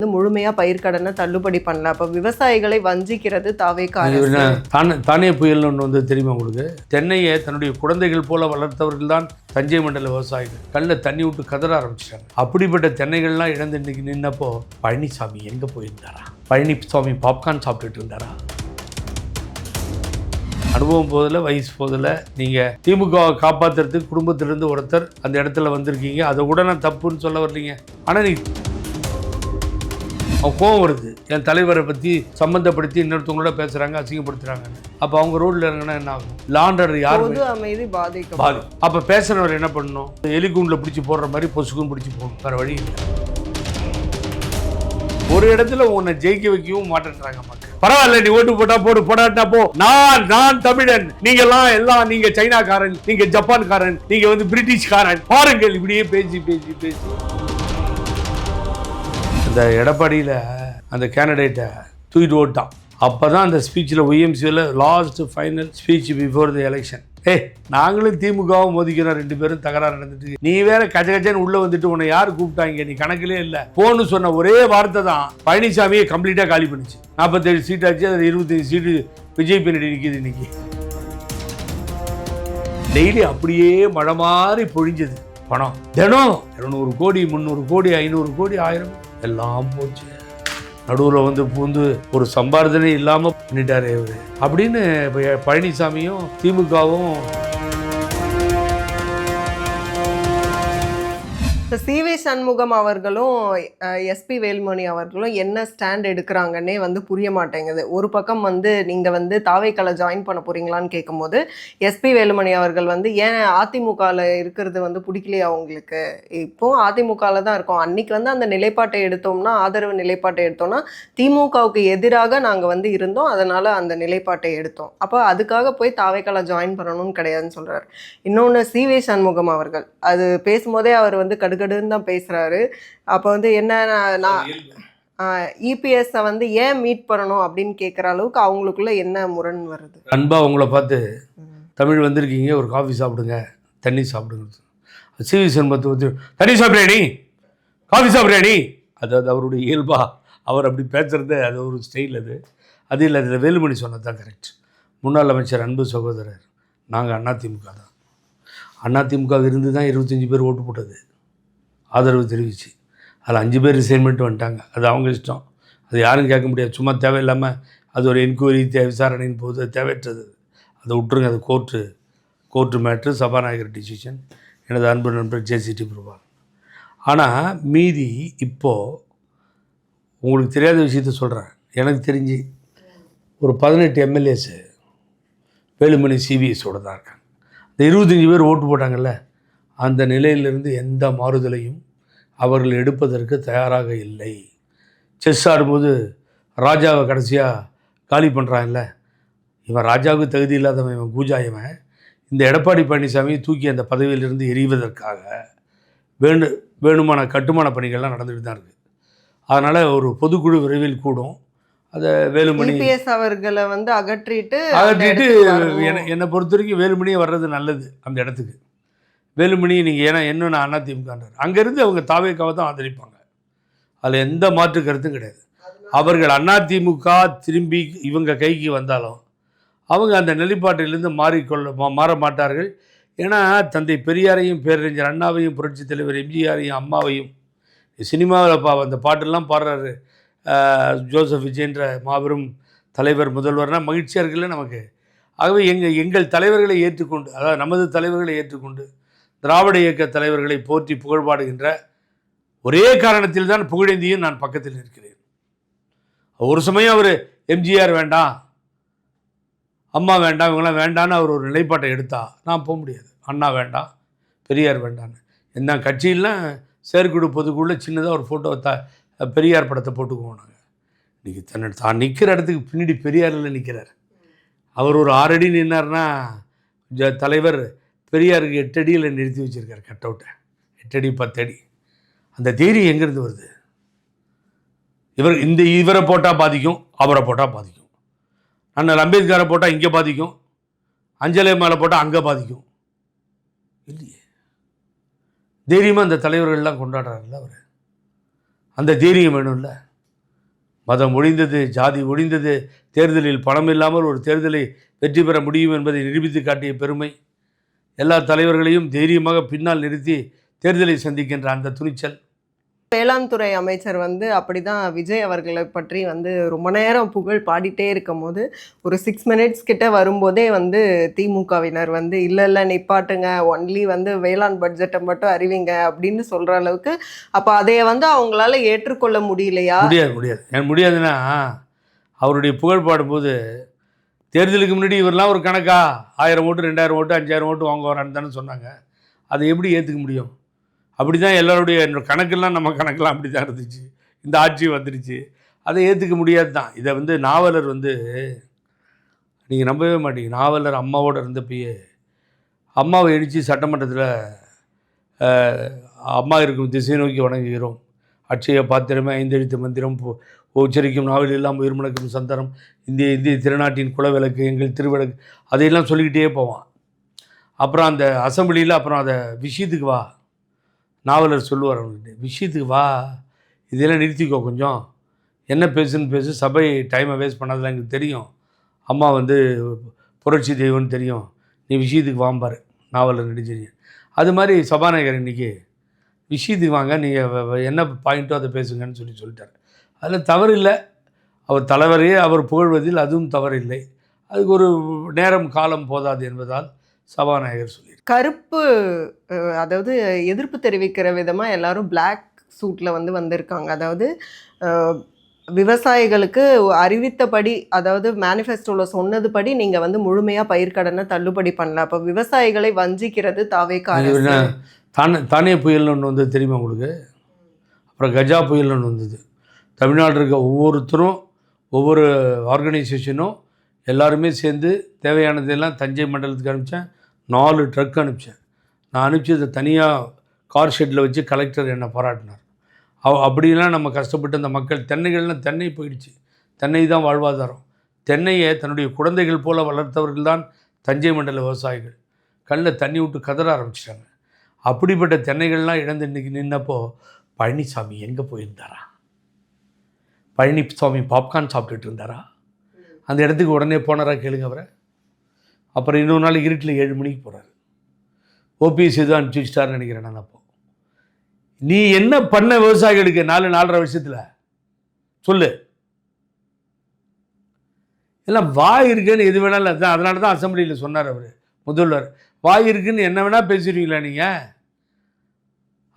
முழுமையா பயிர்க்கடனை தள்ளுபடி பண்ணல. அப்ப விவசாயிகளை வஞ்சிக்கிறது தாவேகா அரசு. தானே புயல் ஒன்று வந்து தெரியுமா உங்களுக்கு? தென்னையை தன்னுடைய குழந்தைகள் போல வளர்த்தவர்கள் தான் தஞ்சை மண்டல விவசாயிகள். கண்ணில் தண்ணி விட்டு கதற ஆரம்பிச்சிட்டாங்க. அப்படிப்பட்ட தென்னைகள்லாம் இழந்து இன்னைக்கு நின்னப்போ பழனிசாமி எங்க போயிருந்தாரா? பழனிசாமி பாப்கார்ன் சாப்பிட்டுட்டு இருந்தாரா? அனுபவம் போதில் வயசு போதில் நீங்கள் திமுகவை காப்பாற்றுறதுக்கு குடும்பத்திலேருந்து ஒருத்தர் அந்த இடத்துல வந்திருக்கீங்க. அதை கூட நான் தப்புன்னு சொல்ல வரலீங்க. ஆனால் நீ அவன் கோவம் வருது, என் தலைவரை பற்றி சம்மந்தப்படுத்தி இன்னொருத்தவங்களோட பேசுகிறாங்க, அசிங்கப்படுத்துகிறாங்கன்னு. அப்போ அவங்க ரோட்டில் இறங்கினா என்ன ஆகும்? லாண்டர் யார் அமைதி பாதிக்கும். அப்போ பேசுகிறவர் என்ன பண்ணணும்? எலிக்கூண்டில் பிடிச்சி போடுற மாதிரி பொசுக்குன்னு பிடிச்சி போகணும். வேறு வழி இல்லை. ஒரு இடத்துல உன்னை ஜெயிக்க வைக்கவும் மாட்டேன்றாங்க மக்கள். பரவாயில்ல, நீ ஓட்டு போட்டா போடு, போடாட்டா போ. நான் தமிழன், நீங்க எல்லாம் நீங்க சைனாக்காரன், நீங்க ஜப்பான்காரன், நீங்க வந்து பிரிட்டிஷ்காரன். பாருங்கள், இப்படியே பேசி பேசி பேசி அந்த எடப்பாடியில் அந்த கேண்டிடேட்டை தூக்கிட்டு ஓட்டான். அப்போ தான் அந்த ஸ்பீச்சில் ஒய்எம்சியில் last final speech before the election. நாங்களும் திமுகவும் மோதிக்கிறோம், ரெண்டு பேரும் தகராறு நடந்துட்டு, நீ வேற கஜகஜன்னு உள்ளே வந்துட்டு உன்னை யார் கூப்பிட்டாங்க, நீ கணக்கிலே இல்லை போன்னு சொன்ன ஒரே வார்த்தை தான் பழனிசாமியை கம்ப்ளீட்டாக காலி பண்ணிச்சு. 47 சீட் ஆச்சு, அதில் 25 சீட்டு விஜய் பின்னாடி நிற்கிது. இன்னைக்கு டெய்லி அப்படியே மழை மாதிரி பொழிஞ்சது பணம். தினம் 200 கோடி 300 கோடி 500 கோடி 1000 எல்லாம் போச்சு. நடுவில் வந்து பூந்து ஒரு சம்பார்த்தனை இல்லாமல் பண்ணிட்டாரே இவர் அப்படின்னு பழனிசாமியும் திமுகவும். சி.வி. சண்முகம் அவர்களும் எஸ்பி வேலுமணி அவர்களும் என்ன ஸ்டாண்ட் எடுக்கிறாங்கன்னே வந்து புரிய மாட்டேங்குது. ஒரு பக்கம் வந்து நீங்கள் வந்து தாவேக்கால ஜாயின் பண்ண போகிறீங்களான்னு கேட்கும்போது எஸ்பி வேலுமணி அவர்கள் வந்து ஏன் அதிமுகவில் இருக்கிறது வந்து பிடிக்கலையா அவங்களுக்கு, இப்போ அதிமுகவில் தான் இருக்கோம், அன்னைக்கு வந்து அந்த நிலைப்பாட்டை எடுத்தோம்னா, ஆதரவு நிலைப்பாட்டை எடுத்தோம்னா திமுகவுக்கு எதிராக நாங்கள் வந்து இருந்தோம், அதனால் அந்த நிலைப்பாட்டை எடுத்தோம், அப்போ அதுக்காக போய் தாவேக்கால ஜாயின் பண்ணணும்னு கிடையாதுன்னு சொல்கிறார். இன்னொன்று சி.வி. சண்முகம் அவர்கள் அது பேசும்போதே அவர் வந்து கடுன்னு தான் பேசுறாரு. அப்போ வந்து என்ன, நான் இபிஎஸ்ஸை வந்து ஏன் மீட் பண்ணணும் அப்படின்னு கேட்குற அளவுக்கு அவங்களுக்குள்ள என்ன முரண் வருது? அன்பா உங்களை பார்த்து தமிழ் வந்திருக்கீங்க, ஒரு காஃபி சாப்பிடுங்க, தண்ணி சாப்பிடுங்க. சி.வி. சண்முகத்தை வந்து தண்ணி சாப்பிட்றியாடி, காஃபி சாப்பிட்றியாடி, அது அவருடைய இயல்பா அவர் அப்படி பேசுறது, அது ஒரு ஸ்டைல். அது இல்லை, அதில் வேலுமணி சொன்னது தான் கரெக்ட். முன்னாள் அமைச்சர் அன்பு சகோதரர், நாங்கள் அதிமுக தான், அதிமுக இருந்து தான் 25 பேர் ஓட்டு போட்டது, ஆதரவு தெரிவிச்சு. அதில் 5 பேர் ரிசைன்மெண்ட் வந்துட்டாங்க. அது அவங்க இஷ்டம், அது யாரும் கேட்க முடியாது. சும்மா தேவையில்லாமல் அது ஒரு என்கொயரி விசாரணையின் போது தேவையற்றது, அதை விட்டுருங்க. அது கோர்ட்டு மேட்ரு, சபாநாயகர் டிசிஷன். எனது அன்பு நண்பர் ஜேசிடி பிரபாகர். ஆனால் மீதி இப்போது உங்களுக்கு தெரியாத விஷயத்த சொல்கிறேன். எனக்கு தெரிஞ்சு ஒரு 18 எம்எல்ஏஸு வேலுமணி சிபிஎஸோட தான் இருக்காங்க. இந்த 25 பேர் ஓட்டு போட்டாங்கல்ல, அந்த நிலையிலிருந்து எந்த மாறுதலையும் அவர்கள் எடுப்பதற்கு தயாராக இல்லை. செஸ் ஆடும்போது ராஜாவை கடைசியாக காலி பண்ணுறான்ல, இவன் ராஜாவுக்கு தகுதி இல்லாதவன், இவன் கூஜாயவன். இந்த எடப்பாடி பழனிசாமி தூக்கி அந்த பதவியிலிருந்து எறிவதற்காக வேணுமான கட்டுமான பணிகள்லாம் நடந்துகிட்டு தான் இருக்குது. அதனால் ஒரு பொதுக்குழு விரைவில் கூடும். அதை வேலுமணி அவர்களை வந்து அகற்றிட்டு என்னை பொறுத்த வரைக்கும் வேலுமணியே வர்றது நல்லது அந்த இடத்துக்கு. வேலுமணி நீங்கள் ஏன்னா என்ன அதிமுகன்றார், அங்கேருந்து அவங்க தாவேக்காவை தான் ஆதரிப்பாங்க, அதில் எந்த மாற்று கருத்தும் கிடையாது. அவர்கள் அதிமுக திரும்பி இவங்க கைக்கு வந்தாலும் அவங்க அந்த நிலைப்பாட்டிலிருந்து மாற மாட்டார்கள். ஏன்னா தந்தை பெரியாரையும் பேரறிஞர் அண்ணாவையும் புரட்சித் தலைவர் எம்ஜிஆரையும் அம்மாவையும் சினிமாவில் அந்த பாட்டெல்லாம் பாடுறாரு ஜோசப் விஜயன்ற மாபெரும் தலைவர் முதல்வர்னால் மகிழ்ச்சியாக இருக்குல்ல நமக்கு. ஆகவே எங்கள் தலைவர்களை ஏற்றுக்கொண்டு, அதாவது நமது தலைவர்களை ஏற்றுக்கொண்டு திராவிட இயக்க தலைவர்களை போற்றி புகழ்பாடுகின்ற ஒரே காரணத்தில் தான் புகழேந்தியும் நான் பக்கத்தில் இருக்கிறேன். ஒரு சமயம் அவர் எம்ஜிஆர் வேண்டாம், அம்மா வேண்டாம், இவங்களாம் வேண்டான்னு அவர் ஒரு நிலைப்பாட்டை எடுத்தா நான் போக முடியாது. அண்ணா வேண்டாம், பெரியார் வேண்டான்னு. என்ன கட்சியிலாம் செயற்குழு பொதுக்குள்ள சின்னதாக ஒரு ஃபோட்டோ பெரியார் படத்தை போட்டுக்குவோம் நாங்கள். இன்றைக்கி தான் நிற்கிற இடத்துக்கு பின்னாடி பெரியாரில் நிற்கிறார். அவர் ஒரு 6 அடி நின்னார்னா தலைவர் பெரியாருக்கு 8 அடியில் நிறுத்தி வச்சுருக்கார் கட் அவுட்டை. 8 அடி 10 அடி. அந்த தைரியம் எங்கேருந்து வருது? இவரை போட்டால் பாதிக்கும், அவரை போட்டால் பாதிக்கும். அண்ணல் அம்பேத்கரை போட்டால் இங்கே பாதிக்கும், அஞ்சலை மேலே போட்டால் அங்கே பாதிக்கும். இல்லையே, தைரியமாக அந்த தலைவர்கள்லாம் கொண்டாடுறாருல்ல அவர். அந்த தைரியம் வேணும்ல. மதம் ஒழிந்தது, ஜாதி ஒழிந்தது, தேர்தலில் பணம் இல்லாமல் ஒரு தேர்தலை வெற்றி பெற முடியும் என்பதை நிரூபித்து காட்டிய பெருமை, எல்லா தலைவர்களையும் தைரியமாக பின்னால் நிறுத்தி தேர்தலை சந்திக்கின்ற அந்த துணிச்சல். வேளாண் துறை அமைச்சர் வந்து அப்படிதான் விஜய் அவர்களை பற்றி வந்து ரொம்ப நேரம் புகழ் பாடிட்டே இருக்கும்போது ஒரு 6 மினிட்ஸ் கிட்ட வரும்போதே வந்து திமுகவினர் வந்து இல்லை நிப்பாட்டுங்க, ஒன்லி வந்து வேளாண் பட்ஜெட்டை மட்டும் அறிவிங்க அப்படின்னு சொல்கிற அளவுக்கு. அப்போ அதைய வந்து அவங்களால ஏற்றுக்கொள்ள முடியலையா? முடியாது. எனக்கு முடியாதுன்னா, அவருடைய புகழ் பாடும்போது தேர்தலுக்கு முன்னாடி இவரெல்லாம் ஒரு கணக்கா 1000 ஓட்டு 2000 ஓட்டு 5000 ஓட்டு வாங்க வரான்னு தானே சொன்னாங்க. அதை எப்படி ஏற்றுக்க முடியும்? அப்படி தான் எல்லாருடைய கணக்கெல்லாம், நம்ம கணக்கெல்லாம் அப்படி தான் இருந்துச்சு. இந்த ஆட்சி வந்துடுச்சு, அதை ஏற்றுக்க முடியாது தான். இதை வந்து நாவலர் வந்து நீங்கள் நம்பவே மாட்டீங்க. நாவலர் அம்மாவோடு இருந்தப்பயே அம்மாவை எழுச்சி சட்டமன்றத்தில் அம்மா இருக்கும் திசை நோக்கி வணங்குகிறோம், அட்சய பாத்திரமே, ஐந்தெழுத்து மந்திரம், உச்சரிக்கும் நாவல் எல்லாம் உயிர்மணக்கும் சந்தனம், இந்திய திருநாட்டின் குலவிளக்கு, எங்கள் திருவிளக்கு, அதையெல்லாம் சொல்லிக்கிட்டே போவான். அப்புறம் அந்த அசம்பிளியில் அப்புறம் அதை விஷயத்துக்கு வா, நாவலர் சொல்லுவார் அவங்ககிட்ட, விஷயத்துக்கு வா, இதெல்லாம் நிறுத்திக்கோ, கொஞ்சம் என்ன பேசுன்னு பேசு, சபை டைமை வேஸ்ட் பண்ணாதெல்லாம் எங்களுக்கு தெரியும், அம்மா வந்து புரட்சி தெய்வம்னு தெரியும், நீ விஷயத்துக்கு வாம்பார் நாவலர் நடிச்சிருங்க. அது மாதிரி சபாநாயகர் இன்றைக்கி விஷயத்துக்கு வாங்க, நீங்கள் என்ன பாயிண்ட்டோ அதை பேசுங்கன்னு சொல்லிட்டார். அதில் தவறு இல்லை, அவர் தலைவரையே அவர் புகழ்வதில் அதுவும் தவறில்லை. அதுக்கு ஒரு நேரம் காலம் போதாது என்பதால் சபாநாயகர் சொல்லியிருக்கார். கருப்பு அதாவது எதிர்ப்பு தெரிவிக்கிற விதமாக எல்லாரும் பிளாக் சூட்டில் வந்து வந்திருக்காங்க. அதாவது விவசாயிகளுக்கு அறிவித்தபடி, அதாவது மேனிஃபெஸ்டோவில் சொன்னதுபடி நீங்கள் வந்து முழுமையாக பயிர்க்கடனை தள்ளுபடி பண்ணல, அப்போ விவசாயிகளை வஞ்சிக்கிறது தாவேக்கா அரசு. தானே புயல்னு ஒன்று வந்தது தெரியுமா உங்களுக்கு? அப்புறம் கஜா புயல்னு ஒன்று வந்தது. தமிழ்நாடு இருக்க ஒவ்வொருத்தரும், ஒவ்வொரு ஆர்கனைசேஷனும் எல்லாருமே சேர்ந்து தேவையானதெல்லாம் தஞ்சை மண்டலத்துக்கு அனுப்பிச்சேன். 4 ட்ரக் அனுப்பிச்சேன். நான் அனுப்பிச்சதை தனியாக கார் ஷெட்டில் வச்சு கலெக்டர் என்னை பாராட்டினார். அப்படிலாம் நம்ம கஷ்டப்பட்டு அந்த மக்கள், தென்னைகள்லாம் தென்னை போயிடுச்சு, தென்னை தான் வாழ்வாதாரம். தென்னையை தன்னுடைய குழந்தைகள் போல் வளர்த்தவர்கள் தான் தஞ்சை மண்டல விவசாயிகள். கண்ணில் தண்ணி விட்டு கதற ஆரம்பிச்சிட்டாங்க. அப்படிப்பட்ட தென்னைகள்லாம் இழந்து இன்றைக்கி நின்னப்போ பழனிசாமி எங்கே போயிருந்தாரா? பழனிசாமி பாப்கார்ன் சாப்பிட்டுட்டு இருந்தாரா? அந்த இடத்துக்கு உடனே போனாரா கேளுங்க அவரை. அப்புறம் இன்னொரு நாள் இருட்டில் 7 மணிக்கு போகிறார். ஓபிஎஸ் எதுவும் அனுப்பிச்சி வச்சிட்டாருன்னு நினைக்கிறேன் நான். அப்போ நீ என்ன பண்ண விவசாயிகளுக்கு 4-4.5 வருஷத்தில் சொல்லு. எல்லாம் வாய் இருக்குன்னு எது வேணாலும், அதுதான், அதனால தான் அசம்பிளியில் சொன்னார் அவர் முதல்வர், வாய் இருக்குன்னு என்ன வேணால் பேசிடுவீங்களா நீங்கள்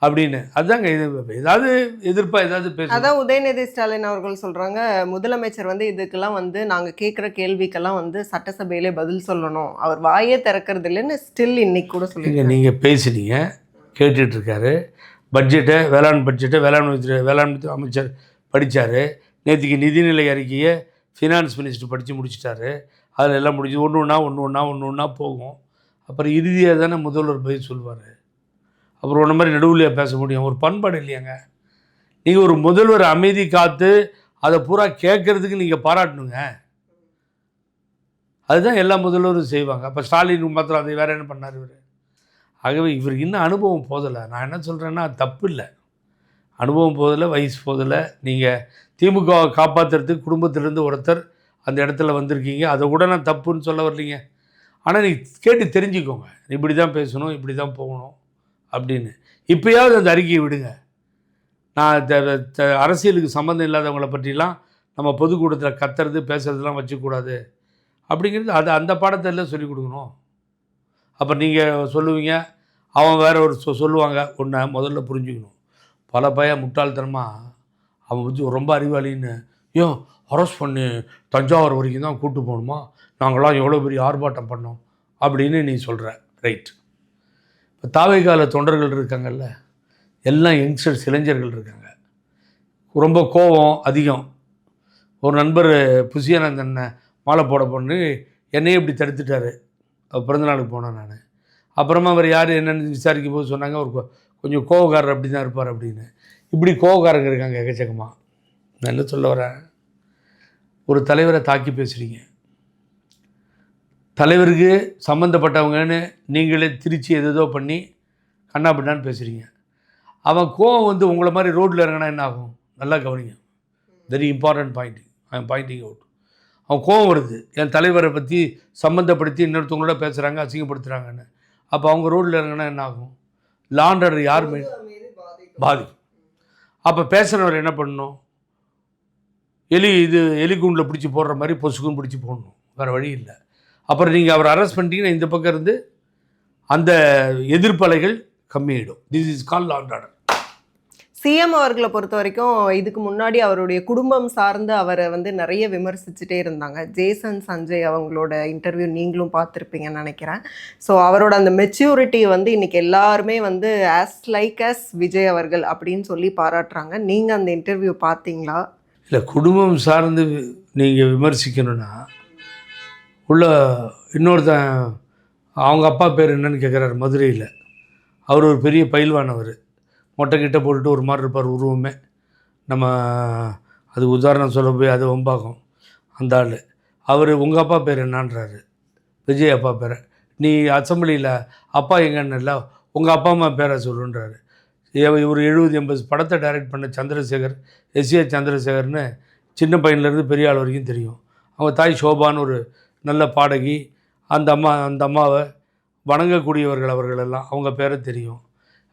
அப்படின்னு. அதுதாங்க, இது ஏதாவது எதிர்ப்பாக ஏதாவது பேச. அதான் உதயநிதி ஸ்டாலின் அவர்கள் சொல்கிறாங்க, முதலமைச்சர் வந்து இதுக்கெல்லாம் வந்து நாங்கள் கேட்குற கேள்விக்கெல்லாம் வந்து சட்டசபையிலே பதில் சொல்லணும், அவர் வாயே திறக்கிறது இல்லைன்னு ஸ்டில் இன்னைக்கு கூட சொல்லுங்க. நீங்கள் பேசுனீங்க, கேட்டுட்ருக்காரு. பட்ஜெட்டை, வேளாண் அமைச்சர் படித்தார். நேற்றுக்கு நிதிநிலை அறிக்கையை ஃபினான்ஸ் மினிஸ்டர் படித்து முடிச்சிட்டாரு. அதில் எல்லாம் முடிஞ்சு ஒன்று ஒன்றா போகும். அப்புறம் இறுதியாக தானே முதல்வர் பதில் சொல்லுவார். அப்புறம் ஒன்று மாதிரி நடுவுலையாக பேச முடியும்? ஒரு பண்பாடு இல்லையாங்க. நீங்கள் ஒரு முதல்வர் அமைதி காத்து அதை பூரா கேட்குறதுக்கு நீங்கள் பாராட்டணுங்க. அதுதான் எல்லா முதல்வரும் செய்வாங்க. அப்போ ஸ்டாலின் மாத்திரம் அதை வேறு என்ன பண்ணார் இவர்? ஆகவே இவருக்கு இன்னும் அனுபவம் போதலை. நான் என்ன சொல்கிறேன்னா, தப்பு இல்லை, அனுபவம் போதலை, வயசு போதலை. நீங்கள் திமுகவை காப்பாற்றுறதுக்கு குடும்பத்திலேருந்து ஒருத்தர் அந்த இடத்துல வந்திருக்கீங்க, அதை கூட நான் தப்புன்னு சொல்ல வரலீங்க. ஆனால் நீ கேட்டு தெரிஞ்சுக்கோங்க, இப்படி தான் பேசணும், இப்படி தான் போகணும் அப்படின்னு. இப்போயாவது அந்த அறிக்கையை விடுங்க. நான் அரசியலுக்கு சம்மந்தம் இல்லாதவங்களை பற்றிலாம் நம்ம பொதுக்கூட்டத்தில் கத்துறது பேசுகிறதுலாம் வச்சுக்கூடாது அப்படிங்கிறது, அது அந்த பாடத்தில் சொல்லிக் கொடுக்கணும். அப்போ நீங்கள் சொல்லுவீங்க, அவன் வேற ஒரு சொல்லுவாங்க. ஒன்று முதல்ல புரிஞ்சுக்கணும், பல முட்டாள்தனமாக அவன் வந்து ரொம்ப அறிவாளின்னு, ஏன் அரெஸ்ட் பண்ணி தஞ்சாவூர் வரைக்கும் தான் கூப்பிட்டு போகணுமா, நாங்களாம் எவ்வளோ பெரிய ஆர்ப்பாட்டம் பண்ணோம் அப்படின்னு நீ சொல்கிற. ரைட். இப்போ தாவேகால தொண்டர்கள் இருக்காங்கல்ல, எல்லாம் யங்ஸ்டர்ஸ், இளைஞர்கள் இருக்காங்க. ரொம்ப கோபம் அதிகம். ஒரு நண்பர் புசியானந்தன் மாலை போட பொண்ணு என்னையே இப்படி தடுத்துட்டார். பிறந்தநாளுக்கு போனேன் நான். அப்புறமா அவர் யார் என்னென்னு விசாரிக்கும் போது சொன்னாங்க, ஒரு கொஞ்சம் கோவக்காரர் அப்படி தான் இருப்பார் அப்படின்னு. இப்படி கோவக்காரங்க இருக்காங்க எக்கச்சக்கமாக. நான் என்ன சொல்ல வரேன், ஒரு தலைவரை தாக்கி பேசுகிறீங்க, தலைவருக்கு சம்மந்தப்பட்டவங்கன்னு நீங்களே திருச்சி எதோ பண்ணி கண்ணா பின்னான்னு பேசுகிறீங்க. அவன் கோவம் வந்து உங்களை மாதிரி ரோட்டில் இறங்கினா என்ன ஆகும்? நல்லா கவனிங்க. Very important pointing I am pointing out. அவன் கோவம் வருது, என் தலைவரை பற்றி சம்மந்தப்படுத்தி இன்னொருத்தவங்களோட பேசுகிறாங்க, அசிங்கப்படுத்துகிறாங்கன்னு. அப்போ அவங்க ரோட்டில் இறங்கினா என்ன ஆகும்? லாண்டர் யாருமே பாதிக்கும். அப்போ பேசுகிறவர் என்ன பண்ணணும்? எலி கூண்டில் பிடிச்சி போடுற மாதிரி பொசுக்குன்னு பிடிச்சி போடணும், வேறு வழி இல்லை. அப்புறம் நீங்கள் அவரை அரெஸ்ட் பண்ணிட்டீங்கன்னா இந்த பக்கம் இருந்து அந்த எதிர்ப்பலைகள் கம்மியாயிடும். This is call law and order. CM அவர்களை பொறுத்த வரைக்கும் இதுக்கு முன்னாடி அவருடைய குடும்பம் சார்ந்து அவரை வந்து நிறைய விமர்சிச்சுட்டே இருந்தாங்க. ஜேசன் சஞ்சய் அவங்களோட இன்டர்வியூ நீங்களும் பார்த்துருப்பீங்கன்னு நினைக்கிறேன். ஸோ அவரோட அந்த மெச்சூரிட்டி வந்து இன்னைக்கு எல்லாருமே வந்து ஆஸ் விஜய் அவர்கள் அப்படின்னு சொல்லி பாராட்டுறாங்க. நீங்கள் அந்த இன்டர்வியூ பார்த்தீங்களா? இல்லை, குடும்பம் சார்ந்து நீங்கள் விமர்சிக்கணும்னா உள்ள இன்னொருத்தன் அவங்க அப்பா பேர் என்னன்னு கேட்குறாரு மதுரையில். அவர் ஒரு பெரிய பயில்வானவர், மொட்டை கிட்ட போட்டுட்டு ஒரு மாதிரி இருப்பார் உருவமே. நம்ம அது உதாரணம் சொல்ல போய் அது வம்பாகும். அந்த ஆள் அவர் உங்கள் அப்பா பேர் என்னான்றாரு, விஜய் அப்பா பேரை. நீ அசம்பிளியில் அப்பா எங்கன்னு இல்லை, உங்கள் அப்பா அம்மா பேரை சொல்லுன்றாரு. இவர் 70-80 படத்தை டைரக்ட் பண்ண சந்திரசேகர், எஸ்ஏ சந்திரசேகர்னு சின்ன பையன்லேருந்து பெரிய ஆள் வரைக்கும் தெரியும். அவங்க தாய் சோபான்னு ஒரு நல்ல பாடகி. அந்த அம்மாவை வணங்கக்கூடியவர்கள் அவர்களெல்லாம், அவங்க பேரை தெரியும்.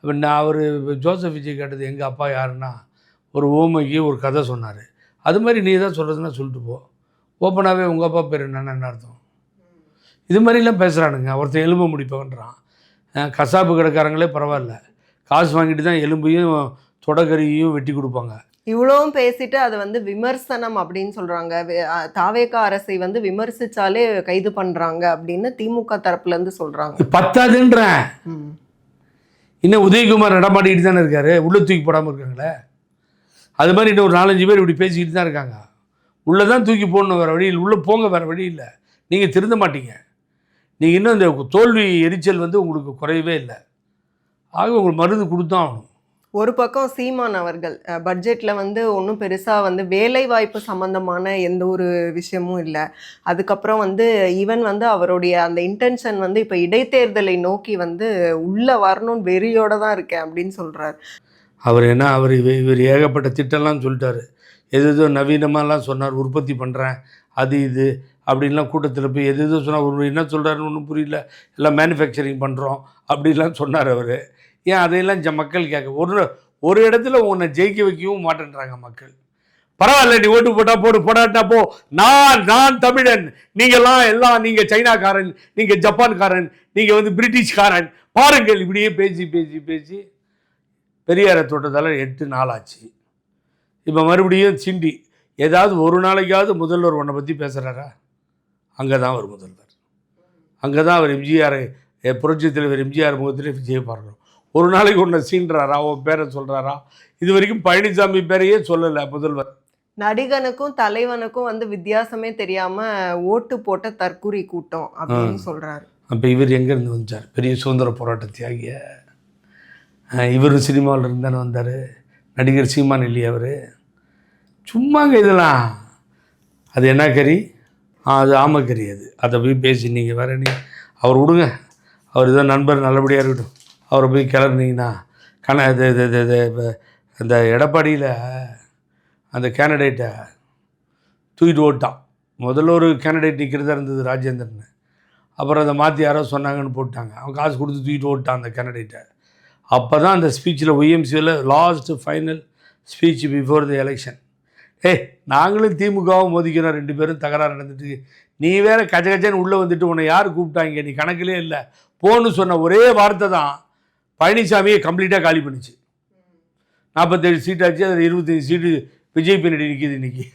இப்போ நான் அவர் ஜோசப் விஜய் கேட்டது எங்கள் அப்பா யாருன்னா ஒரு ஓமைக்கு ஒரு கதை சொன்னார். அது மாதிரி நீ தான் சொல்கிறதுன்னா சொல்லிட்டு போ. ஓப்பனாகவே உங்கள் அப்பா பேர் என்னென்னு என்ன அர்த்தம்? இது மாதிரிலாம் பேசுகிறானுங்க. ஒருத்தன் எலும்பு முடிப்பவன்றான். கசாப்பு கடைக்காரங்களே பரவாயில்ல, காசு வாங்கிட்டு தான் எலும்பையும் தொடக்கறியையும் வெட்டி கொடுப்பாங்க. இவ்வளவும் பேசிட்டு அது வந்து விமர்சனம் அப்படின்னு சொல்றாங்க. தாவேகா அரசை வந்து விமர்சிச்சாலே கைது பண்றாங்க அப்படின்னு திமுக தரப்புல இருந்து சொல்றாங்க. பத்தாதுன்றேன். இன்னும் உதயகுமார் நடமாடிக்கிட்டு தானே இருக்காரு, உள்ள தூக்கி போடாமல் இருக்காங்களே. அது மாதிரி இன்னும் ஒரு 4-5 பேர் இப்படி பேசிக்கிட்டு தான் இருக்காங்க. உள்ளே தான் தூக்கி போடணும், வேறு வழி இல்லை. உள்ளே போங்க, வேறு வழி இல்லை. நீங்கள் திருந்த மாட்டீங்க. நீங்கள் இன்னும் இந்த தோல்வி எரிச்சல் வந்து உங்களுக்கு குறையவே இல்லை. ஆக உங்களுக்கு மருந்து கொடுத்தான் ஆகணும். ஒரு பக்கம் சீமான் அவர்கள் பட்ஜெட்டில் வந்து ஒன்றும் பெருசாக வந்து வேலை வாய்ப்பு சம்மந்தமான எந்த ஒரு விஷயமும் இல்லை. அதுக்கப்புறம் வந்து ஈவன் வந்து அவருடைய அந்த இன்டென்ஷன் வந்து இப்போ இடைத்தேர்தலை நோக்கி வந்து உள்ளே வரணும்னு வெறியோடு தான் இருக்கேன் அப்படின்னு சொல்கிறார். அவர் இவர் ஏகப்பட்ட திட்டம்லாம் சொல்லிட்டாரு. எதோ நவீனமாகலாம் சொன்னார், உற்பத்தி பண்ணுறேன் அது இது அப்படின்லாம் கூட்டத்தில் போய் எதோ சொன்னார். ஒரு என்ன சொல்கிறாருன்னு ஒன்றும் புரியல. எல்லாம் மேனுஃபேக்சரிங் பண்ணுறோம் அப்படின்லாம் சொன்னார் அவர். ஏன் அதையெல்லாம் மக்கள் கேட்க ஒரு இடத்துல உன்னை ஜெயிக்க வைக்கவும் மாட்டேன்றாங்க மக்கள். பரவாயில்ல, நீ ஓட்டு போட்டால் போடு, போடாட்டா போ, நான் தமிழன், நீங்கள்லாம் எல்லாம் நீங்கள் சைனாக்காரன், நீங்கள் ஜப்பான்காரன், நீங்கள் வந்து பிரிட்டிஷ்காரன் பாருங்கள். இப்படியே பேசி பேசி பேசி பெரியாரை தொட்டதால் 8 நாள் ஆச்சு. இப்போ மறுபடியும் சிண்டி ஏதாவது ஒரு நாளைக்காவது முதல்வர் உன்னை பற்றி பேசுகிறாரா? அங்கே தான் அவர் முதல்வர். அங்கே தான் அவர் எம்ஜிஆர், புரட்சி தலைவர் எம்ஜிஆர் முகத்திலே விஜயை பார்க்குறோம். ஒரு நாளைக்கு ஒன்று சீன்றாரா, உன் பேரை சொல்கிறாரா? இது வரைக்கும் பழனிசாமி பேரையே சொல்லலை முதல்வர். நடிகனுக்கும் தலைவனுக்கும் வந்து வித்தியாசமே தெரியாமல் ஓட்டு போட்ட தற்கூரி கூட்டம் அப்படின்னு சொல்கிறாரு. அப்போ இவர் எங்கேருந்து வந்துச்சார்? பெரிய சுதந்திர போராட்ட தியாகிய. இவரும் சினிமாவில் இருந்தானே வந்தார். நடிகர் சீமான் இல்லையா அவர்? சும்மாங்க இதெல்லாம். அது என்ன கறி? அது ஆமக்கறி. அதை போய் பேசி நீங்கள் வேறு நீ அவர் விடுங்க. அவர் இதான் நண்பர், நல்லபடியாக இருக்கட்டும். அவரை போய் கிளறினீங்கன்னா இந்த எடப்பாடியில் அந்த கேண்டிடேட்டை தூக்கிட்டு ஓட்டான். முதல்ல ஒரு கேண்டிடேட் நிற்கிறதா இருந்தது, ராஜேந்திரன். அப்புறம் அதை மாற்றி யாரோ சொன்னாங்கன்னு போட்டாங்க. அவன் காசு கொடுத்து தூக்கிட்டு ஓட்டான் அந்த கேண்டிடேட்டை. அப்போ தான் அந்த ஸ்பீச்சில் ஒய்எம்சியில் last final speech before the election, நாங்களும் திமுகவும் மோதிக்கிறோம், 2 பேரும் தகராறு நடந்துட்டு, நீ வேறு கஜகஜன்னு உள்ளே வந்துட்டு உன்னை யார் கூப்பிட்டாங்க, நீ கணக்கிலே இல்லை போன்னு சொன்ன ஒரே வார்த்தை தான் பழனிசாமியை கம்ப்ளீட்டாக காலி பண்ணிச்சு. 47 சீட்டாச்சு, அதில் 25 சீட்டு விஜய் பின்னாடி நிற்கிது இன்றைக்கி.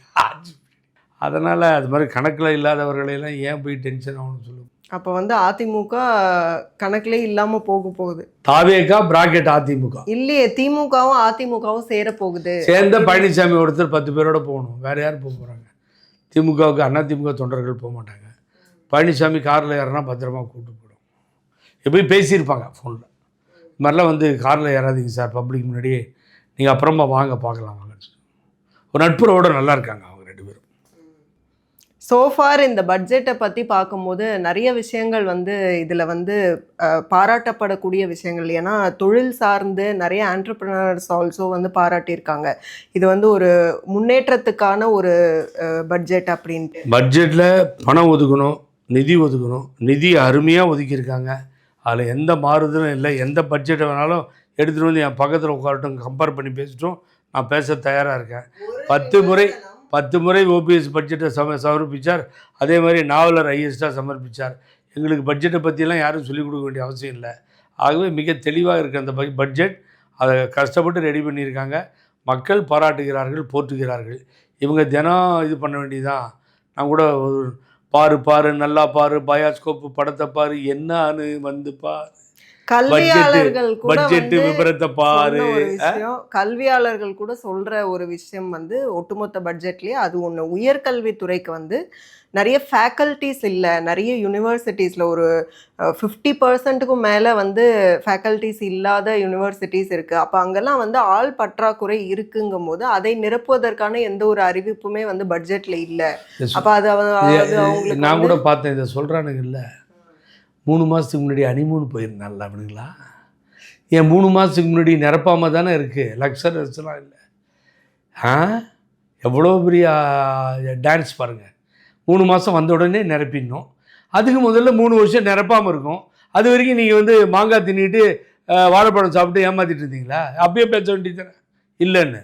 அதனால் அது மாதிரி கணக்கில் இல்லாதவர்களையெல்லாம் ஏன் போய் டென்ஷன் ஆகணும்னு சொல்லுவோம். அப்போ வந்து அதிமுக கணக்கிலே இல்லாமல் போகுது. தாவேகா பிராக்கெட் அதிமுக இல்லையே, திமுகவும் அதிமுகவும் சேர போகுது. சேர்ந்த பழனிசாமி ஒருத்தர் 10 பேரோட போகணும். வேறு யார் போக போகிறாங்க? திமுகவுக்கு அதிமுக தொண்டர்கள் போக மாட்டாங்க. பழனிசாமி காரில் ஏறினா பத்திரமா கூப்பிட்டு போயிடும். எப்படி பேசியிருப்பாங்க ஃபோனில், இது மாதிரிலாம் வந்து காரில் ஏறாதீங்க சார், பப்ளிக் முன்னாடியே, நீங்கள் அப்புறமா வாங்க பார்க்கலாம் வாங்க. ஒரு நட்புறவோடு நல்லா இருக்காங்க அவங்க 2 பேரும். சோஃபார் இந்த பட்ஜெட்டை பற்றி பார்க்கும்போது நிறைய விஷயங்கள் வந்து இதில் வந்து பாராட்டப்படக்கூடிய விஷயங்கள். ஏன்னா தொழில் சார்ந்து நிறைய ஆண்டர்பிரினர்ஸ் ஆல்சோ வந்து பாராட்டியிருக்காங்க. இது வந்து ஒரு முன்னேற்றத்துக்கான ஒரு பட்ஜெட் அப்படின்ட்டு. பட்ஜெட்டில் பணம் ஒதுக்கணும், நிதி ஒதுக்கணும். நிதி அருமையாக ஒதுக்கியிருக்காங்க. அதில் எந்த மாறுதலும் இல்லை. எந்த பட்ஜெட்டை வேணாலும் எடுத்துகிட்டு வந்து என் பக்கத்தில் உட்காரட்டும், கம்பேர் பண்ணி பேசிட்டோம், நான் பேச தயாராக இருக்கேன். 10 முறை ஓபிஎஸ் பட்ஜெட்டை சமர்ப்பித்தார். அதே மாதிரி நாவலர் ஹையஸ்ட்டாக சமர்ப்பித்தார். எங்களுக்கு பட்ஜெட்டை பற்றியெல்லாம் யாரும் சொல்லிக் கொடுக்க வேண்டிய அவசியம் இல்லை. ஆகவே மிக தெளிவாக இருக்குது அந்த பட்ஜெட். அதை கஷ்டப்பட்டு ரெடி பண்ணியிருக்காங்க. மக்கள் பாராட்டுகிறார்கள், போற்றுகிறார்கள். இவங்க தினம் இது பண்ண வேண்டியதான். நான் கூட பாரு நல்லா பாரு, பயாஸ்கோப்பு படத்தை பாரு, என்னன்னு வந்து பாரு, கல்வியாளர்கள் கூட பட்ஜெட்டு விபரத்தை பாரு. கல்வியாளர்கள் கூட சொல்ற ஒரு விஷயம் வந்து ஒட்டுமொத்த பட்ஜெட்லயே அது ஒன்று. உயர்கல்வித்துறைக்கு வந்து நிறைய ஃபேக்கல்ட்டிஸ் இல்லை. நிறைய யூனிவர்சிட்டிஸில் ஒரு 50%க்கும் மேலே வந்து ஃபேக்கல்ட்டிஸ் இல்லாத யூனிவர்சிட்டிஸ் இருக்குது. அப்போ அங்கெல்லாம் வந்து ஆள் பற்றாக்குறை இருக்குங்கும் போது அதை நிரப்புவதற்கான எந்த ஒரு அறிவிப்புமே வந்து பட்ஜெட்டில் இல்லை. அப்போ அது அவங்களுக்கு நான் கூட பார்த்தேன். இதை சொல்கிறானுங்க இல்லை, 3 மாதத்துக்கு முன்னாடி ஹனிமூன் போயிருந்தான்ல அப்படிங்களா? ஏன் 3 மாதத்துக்கு முன்னாடி நிரப்பாமல் தானே இருக்குது, லக்ஸரஸ்லாம் இல்லை. எவ்வளோ பெரிய டான்ஸ் பாருங்கள். 3 மாதம் வந்த உடனே நிரப்பிடணும். அதுக்கு முதல்ல 3 வருஷம் நிரப்பாமல் இருக்கும். அது வரைக்கும் நீங்கள் வந்து மாங்காய் தின்னிட்டு வாழைப்பழம் சாப்பிட்டு ஏமாற்றிட்டு இருந்தீங்களா? அப்பயே பேச வேண்டியது தானே இல்லைன்னு.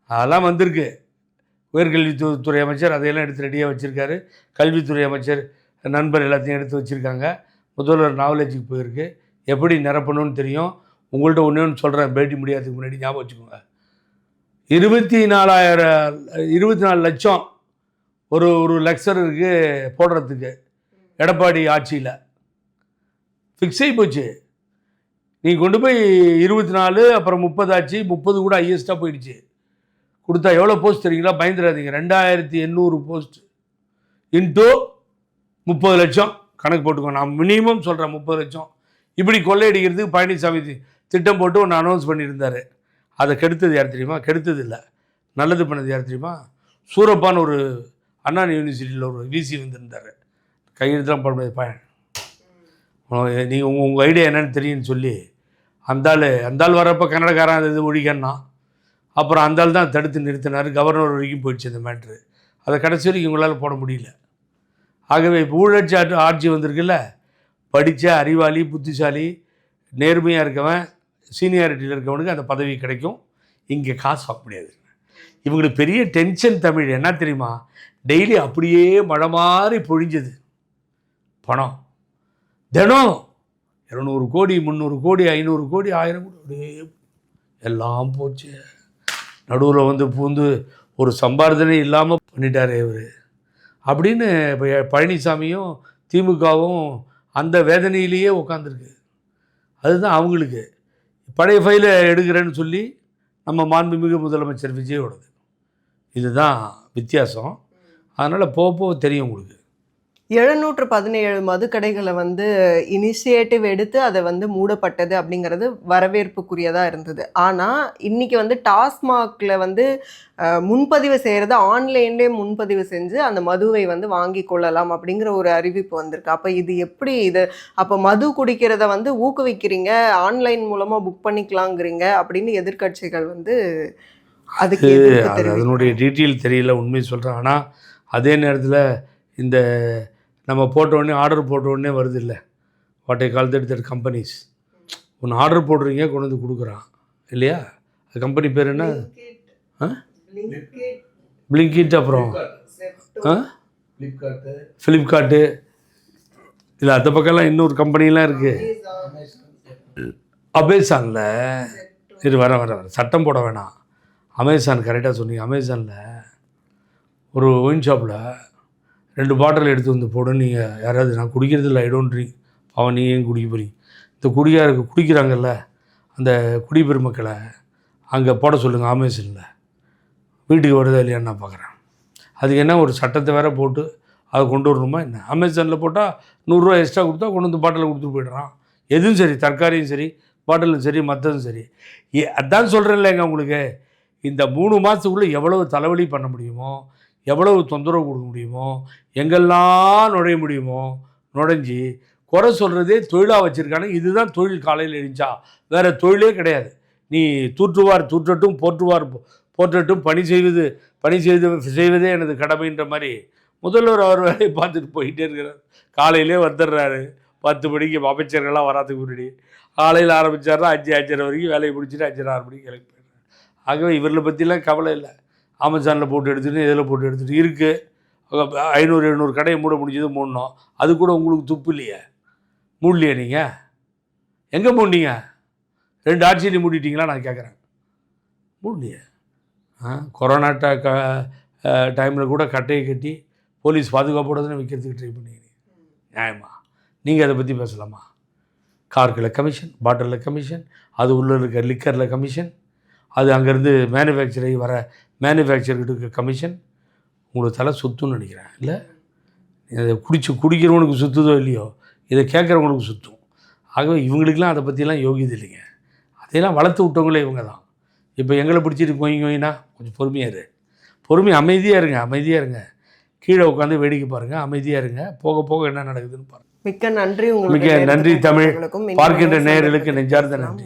அதெல்லாம் வந்திருக்கு. உயர்கல்வித்துறை அமைச்சர் அதையெல்லாம் எடுத்து ரெடியாக வச்சுருக்காரு. கல்வித்துறை அமைச்சர் நண்பர் எல்லாத்தையும் எடுத்து வச்சுருக்காங்க. முதல்வர் நாவலேஜுக்கு போயிருக்கு. எப்படி நிரப்பணும்னு தெரியும். உங்கள்கிட்ட ஒன்று சொல்கிறேன், பேட்டி முடியாததுக்கு முன்னாடி ஞாபகம் வச்சுக்கோங்க. 24 லட்சம் ஒரு லெக்சரருக்கு போடுறதுக்கு எடப்பாடி ஆட்சியில் ஃபிக்ஸ் ஆகி போச்சு. நீ கொண்டு போய் 24 அப்புறம் 30 ஆச்சு, 30 கூட ஹையஸ்ட்டாக போயிடுச்சு. கொடுத்தா எவ்வளோ போஸ்ட் தெரியுங்களா? பயந்துடாதீங்க. 2800 போஸ்ட் இன்டூ 30 லட்சம் கணக்கு போட்டுக்கோங்க. நான் மினிமம் சொல்கிறேன் 30 லட்சம். இப்படி கொள்ளையடிக்கிறதுக்கு பழனிசாமி திட்டம் போட்டு ஒன்று அனௌன்ஸ் பண்ணியிருந்தார். அதை கெடுத்தது யார் தெரியுமா? கெடுத்தது இல்லை, நல்லது பண்ணது யார் தெரியுமா? சூரப்பான்னு ஒரு அண்ணா யூனிவர்சிட்டியில் ஒரு விசி வந்திருந்தார். கையெழுத்துலாம் போட முடியாது பையன். நீங்கள் உங்கள் ஐடியா என்னன்னு தெரியும்னு சொல்லி அந்தாள் வரப்போ கன்னடக்காரன் அது இது ஒழிக்கன்னா, அப்புறம் அந்தாள் தான் தடுத்து நிறுத்தினார். கவர்னர் வரைக்கும் போயிடுச்சு அந்த மேட்ரு. அதை கடைசி வரைக்கும் உங்களால் போட முடியல. ஆகவே இப்போ ஊழற்சி ஆட்சி வந்திருக்குல்ல, படித்த அறிவாளி, புத்திசாலி, நேர்மையாக இருக்கவன், சீனியாரிட்டியில் இருக்கவனுக்கு அந்த பதவி கிடைக்கும். இங்கே காசு வாங்க முடியாது. இவங்களுக்கு பெரிய டென்ஷன் தமிழ் என்ன தெரியுமா? டெய்லி அப்படியே மழை மாதிரி பொழிஞ்சது பணம். தினம் 200 கோடி, 300 கோடி, 500 கோடி, 1000 கோடி, அப்படியே எல்லாம் போச்சு. நடுவில் வந்து பூந்து ஒரு சம்பார்த்தனை இல்லாமல் பண்ணிட்டார் இவர் அப்படின்னு பழனிசாமியும் திமுகவும் அந்த வேதனையிலேயே உட்காந்துருக்கு. அதுதான் அவங்களுக்கு. பழைய ஃபைலை எடுக்கிறேன்னு சொல்லி நம்ம மாண்புமிகு முதலமைச்சர் விஜயோடது. இதுதான் வித்தியாசம். அதனால் போக தெரியும் உங்களுக்கு. 717 மதுக்கடைகளை வந்து இனிஷியேட்டிவ் எடுத்து அதை வந்து மூடப்பட்டது அப்படிங்கிறது வரவேற்புக்குரியதாக இருந்தது. ஆனால் இன்றைக்கி வந்து டாஸ்மாகில் வந்து முன்பதிவு செய்கிறது ஆன்லைன்லேயே முன்பதிவு செஞ்சு அந்த மதுவை வந்து வாங்கி கொள்ளலாம் அப்படிங்கிற ஒரு அறிவிப்பு வந்திருக்கு. அப்போ இது எப்படி இது? அப்போ மது குடிக்கிறத வந்து ஊக்குவிக்கிறீங்க, ஆன்லைன் மூலமாக புக் பண்ணிக்கலாங்கிறீங்க அப்படின்னு எதிர்க்கட்சிகள் வந்து அதுக்கு அதனுடைய டீட்டெயில் தெரியல, உண்மை சொல்கிறேன். ஆனால் அதே நேரத்தில் இந்த நம்ம போட்டோடனே ஆர்டர் போட்டோடனே வருது இல்லை, what I call that companies. ஒன்று ஆர்டர் போடுறீங்க, கொண்டு வந்து கொடுக்குறான் இல்லையா? அது கம்பெனி பேர் என்ன? பிளிங்கிட், அப்புறம் ஃப்ளிப்கார்ட்டு. இல்லை அந்த பக்கம்லாம் இன்னொரு கம்பெனிலாம் இருக்குது. அமேசானில் இது வர சட்டம் போட வேணாம். அமேசான் கரெக்டாக சொன்னீங்க. அமேசானில் ஒரு ஒயின் ஷாப்பில் 2 பாட்டில் எடுத்து வந்து போட. நீங்கள் யாராவது, நான் குடிக்கிறது இல்லை, ஐ டோன்ட் ட்ரிங்க், அவன் நீங்கள் ஏன் குடிக்க போறீங்க? இந்த குடிக்கிறாங்கல்ல அந்த குடிபெருமக்களை அங்கே போட சொல்லுங்கள் அமேசானில். வீட்டுக்கு வருதா இல்லையான்னு நான் பார்க்குறேன். அதுக்கு என்ன ஒரு சட்டத்தை வேறு போட்டு அதை கொண்டு வரணுமா என்ன? அமேசானில் போட்டால் 100 ரூபா எக்ஸ்ட்ரா கொடுத்தா கொண்டு வந்து பாட்டில் கொடுத்துட்டு போய்ட்றான். எதுவும் சரி, தற்காரியும் சரி, பாட்டிலும் சரி, மற்றதும் சரி. அதான் சொல்கிறேன் இல்லைங்க உங்களுக்கு. இந்த 3 மாதத்துக்குள்ளே எவ்வளவு தலைவலி பண்ண முடியுமோ, எவ்வளவு தொந்தரவு கொடுக்க முடியுமோ, எங்கெல்லாம் நுழைய முடியுமோ நுழைஞ்சி குறை சொல்கிறதே தொழிலாக வச்சுருக்கானு. இதுதான் தொழில். காலையில் எழுந்தா வேறு தொழிலே கிடையாது. நீ தூற்றுவார் தூற்றட்டும், போற்றுவார் போற்றட்டும், பணி செய்வதே எனது கடமைன்ற மாதிரி முதல்வர் அவர் வேலையை பார்த்துட்டு போயிட்டே இருக்கிறார். காலையிலே வந்துடுறாரு. 10 மணிக்கு அமைச்சர்கள்லாம் வராதுக்கு முன்னாடி காலையில் ஆரம்பித்தாருன்னா 5:30 வரைக்கும் வேலையை முடிச்சுட்டு 5:30 மணிக்கு கிளம்பி போயிடுறாரு. ஆகவே இவர்களை பற்றிலாம் கவலை இல்லை. அமேசானில் போட்டு எடுத்துகிட்டு இதில் போட்டு எடுத்துகிட்டு இருக்குது. 500-700 கடையை மூட முடிஞ்சது மூடணும். அது கூட உங்களுக்கு துப்பு இல்லையே, மூடலையே. நீங்கள் எங்கே மூடினீங்க? 2 ஆட்சியை மூடிட்டீங்களா நான் கேட்குறேன். மூடலையே. கொரோனா டைமில் கூட கட்டையை கட்டி போலீஸ் பாதுகாப்போடு விற்கிறதுக்கு ட்ரை பண்ணிக்கிறீங்க. நியாயமா? நீங்கள் அதை பற்றி பேசலாமா? கார்களில் கமிஷன், பாட்டிலில் கமிஷன், அது உள்ளே இருக்க லிக்கரில் கமிஷன், அது அங்கேருந்து மேனுஃபேக்சர்கிட்ட கமிஷன். உங்களுக்கு தலை சுத்துன்னு நினைக்கிறேன். இல்லை, இதை குடிக்கிறவனுக்கு சுற்றுதோ இல்லையோ, இதை கேட்குறவங்களுக்கு சுற்றும். ஆகவே இவங்களுக்கெல்லாம் அதை பற்றிலாம் யோகியது இல்லைங்க. அதையெல்லாம் வளர்த்து விட்டவங்களே இவங்க தான். இப்போ எங்களை பிடிச்சிட்டு கோயிங்கன்னா கொஞ்சம் பொறுமையாக அமைதியாக இருங்க. கீழே உட்காந்து வேடிக்கை பாருங்கள், அமைதியாக இருங்க. போக போக என்ன நடக்குதுன்னு பாருங்கள். மிக்க நன்றி. மிக்க நன்றி தமிழ் பார்க்கின்ற நேயர்களுக்கு நெஞ்சார்ந்த நன்றி.